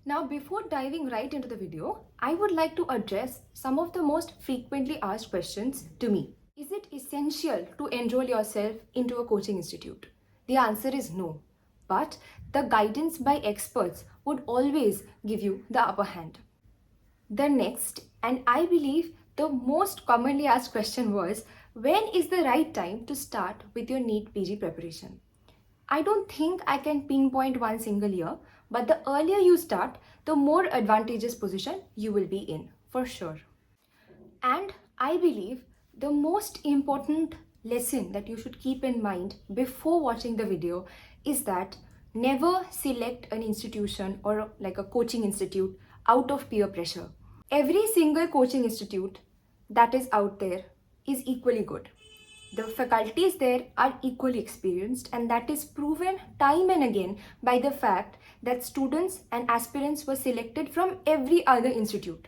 Now, before diving right into the video, I would like to address some of the most frequently asked questions to me. Is it essential to enroll yourself into a coaching institute? The answer is no. But the guidance by experts would always give you the upper hand. The next, and I believe the most commonly asked question was, when is the right time to start with your NEET PG preparation? I don't think I can pinpoint one single year, but the earlier you start, the more advantageous position you will be in, for sure. And I believe the most important lesson that you should keep in mind before watching the video is that never select an institution or like a coaching institute out of peer pressure. Every single coaching institute that is out there is equally good. The faculties there are equally experienced, and that is proven time and again by the fact that students and aspirants were selected from every other institute.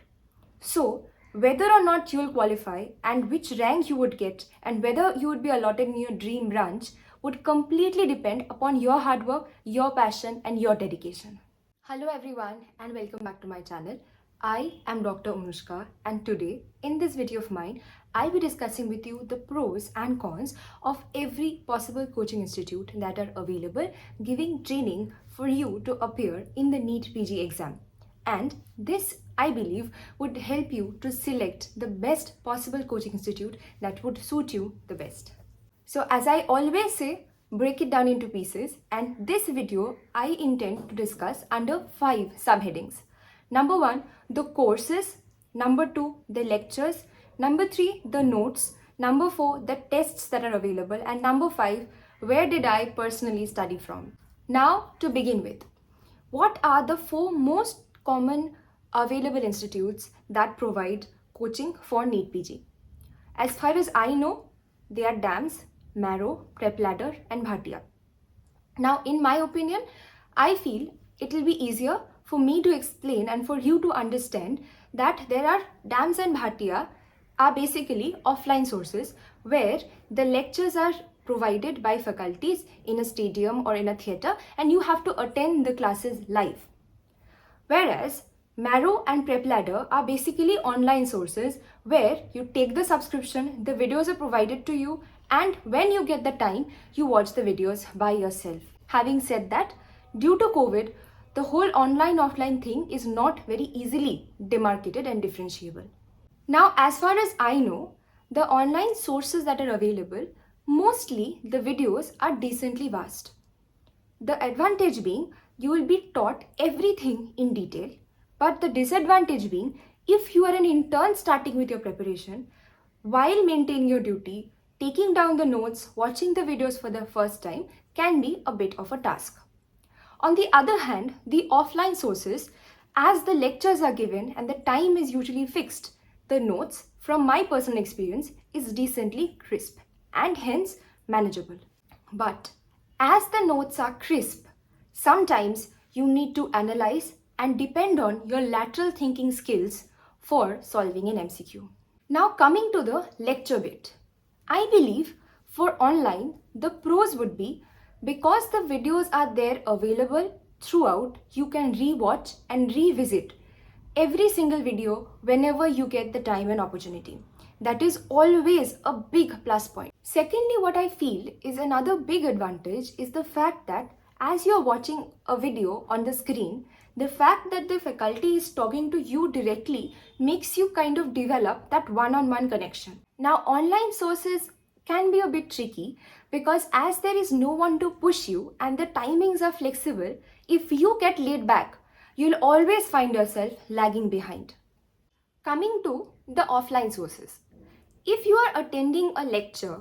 So, whether or not you will qualify and which rank you would get and whether you would be allotted in your dream branch would completely depend upon your hard work, your passion, and your dedication. Hello everyone and welcome back to my channel. I am Dr. Anushka, and today in this video of mine, I'll be discussing with you the pros and cons of every possible coaching institute that are available, giving training for you to appear in the NEET PG exam. And this, I believe, would help you to select the best possible coaching institute that would suit you the best. So as I always say, break it down into pieces, and this video I intend to discuss under 5 subheadings. Number 1, the courses. Number 2, the lectures. Number 3, the notes. Number 4, the tests that are available. And number 5, where did I personally study from? Now, to begin with, what are the 4 most common available institutes that provide coaching for NEET PG? As far as I know, they are DAMS, Marrow, PrepLadder, and Bhatia. Now, in my opinion, I feel it will be easier for me to explain and for you to understand that there are DAMS and Bhatia are basically offline sources where the lectures are provided by faculties in a stadium or in a theatre, and you have to attend the classes live. Whereas Marrow and PrepLadder are basically online sources where you take the subscription, the videos are provided to you, and when you get the time, you watch the videos by yourself. Having said that, due to COVID, the whole online-offline thing is not very easily demarcated and differentiable. Now, as far as I know, the online sources that are available, mostly the videos are decently vast. The advantage being, you will be taught everything in detail, but the disadvantage being, if you are an intern starting with your preparation, while maintaining your duty, taking down the notes, watching the videos for the first time can be a bit of a task. On the other hand, the offline sources, as the lectures are given and the time is usually fixed, the notes, from my personal experience, is decently crisp and hence manageable. But as the notes are crisp, sometimes you need to analyze and depend on your lateral thinking skills for solving an MCQ. Now coming to the lecture bit, I believe for online, the pros would be because the videos are there available throughout, you can re-watch and revisit every single video whenever you get the time and opportunity. That is always a big plus point. Secondly, what I feel is another big advantage is the fact that as you're watching a video on the screen, the fact that the faculty is talking to you directly makes you kind of develop that one-on-one connection. Now, online sources can be a bit tricky because as there is no one to push you and the timings are flexible, if you get laid back, you'll always find yourself lagging behind. Coming to the offline sources. If you are attending a lecture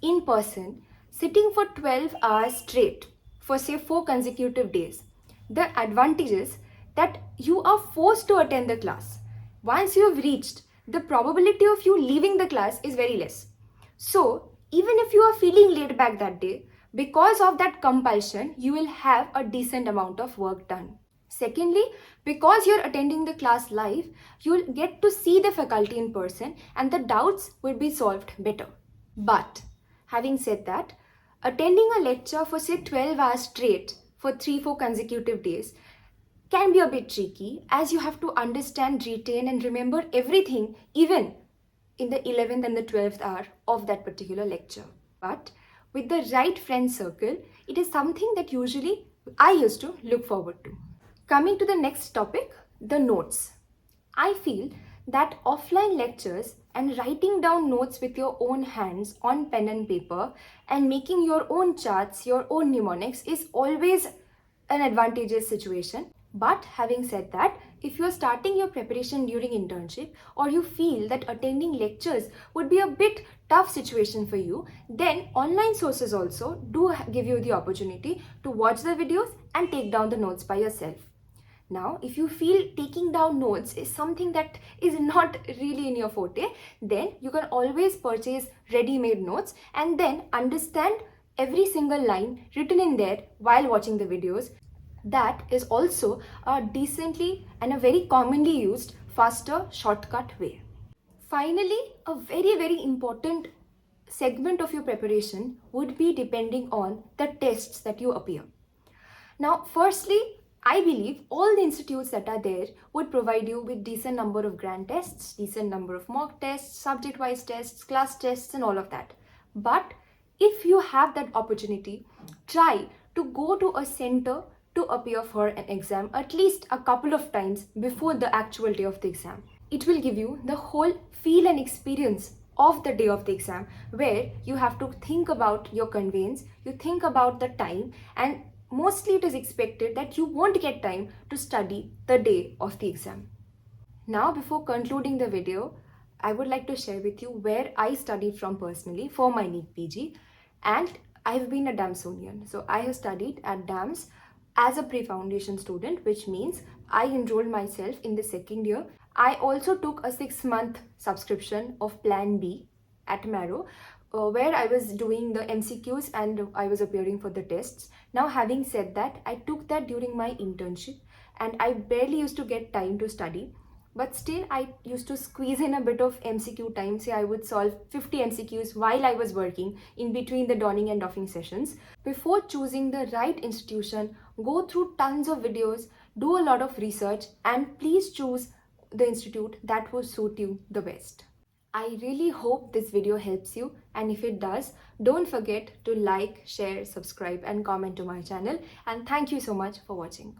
in person, sitting for 12 hours straight for say 4 consecutive days, the advantage is that you are forced to attend the class. Once you have reached, the probability of you leaving the class is very less. So, even if you are feeling laid back that day, because of that compulsion, you will have a decent amount of work done. Secondly, because you're attending the class live, you'll get to see the faculty in person and the doubts will be solved better. But, having said that, attending a lecture for say 12 hours straight for 3-4 consecutive days can be a bit tricky, as you have to understand, retain, and remember everything, even in the 11th and the 12th hour of that particular lecture. But with the right friend circle, it is something that usually I used to look forward to. Coming to the next topic, the notes. I feel that offline lectures and writing down notes with your own hands on pen and paper and making your own charts, your own mnemonics is always an advantageous situation. But having said that, if you are starting your preparation during internship or you feel that attending lectures would be a bit tough situation for you, then online sources also do give you the opportunity to watch the videos and take down the notes by yourself. Now, if you feel taking down notes is something that is not really in your forte, then you can always purchase ready-made notes and then understand every single line written in there while watching the videos. That is also a decently and a very commonly used faster shortcut way. Finally, a very important segment of your preparation would be depending on the tests that you appear. Now, firstly, I believe all the institutes that are there would provide you with decent number of grand tests, decent number of mock tests, subject-wise tests, class tests, and all of that. But if you have that opportunity, try to go to a center to appear for an exam at least a couple of times before the actual day of the exam. It will give you the whole feel and experience of the day of the exam, where you have to think about your conveyance, you think about the time, and mostly it is expected that you won't get time to study the day of the exam. Now, before concluding the video, I would like to share with you where I studied from personally for my NEET PG, and I have been a Damsonian. So I have studied at DAMS as a pre-foundation student, which means I enrolled myself in the second year. I also took a 6-month subscription of Plan B at Marrow, where I was doing the MCQs and I was appearing for the tests. Now, having said that, I took that during my internship and I barely used to get time to study. But still, I used to squeeze in a bit of MCQ time. Say I would solve 50 MCQs while I was working in between the donning and doffing sessions. Before choosing the right institution, go through tons of videos, do a lot of research, and please choose the institute that will suit you the best. I really hope this video helps you, and if it does, don't forget to like, share, subscribe, and comment to my channel. And thank you so much for watching.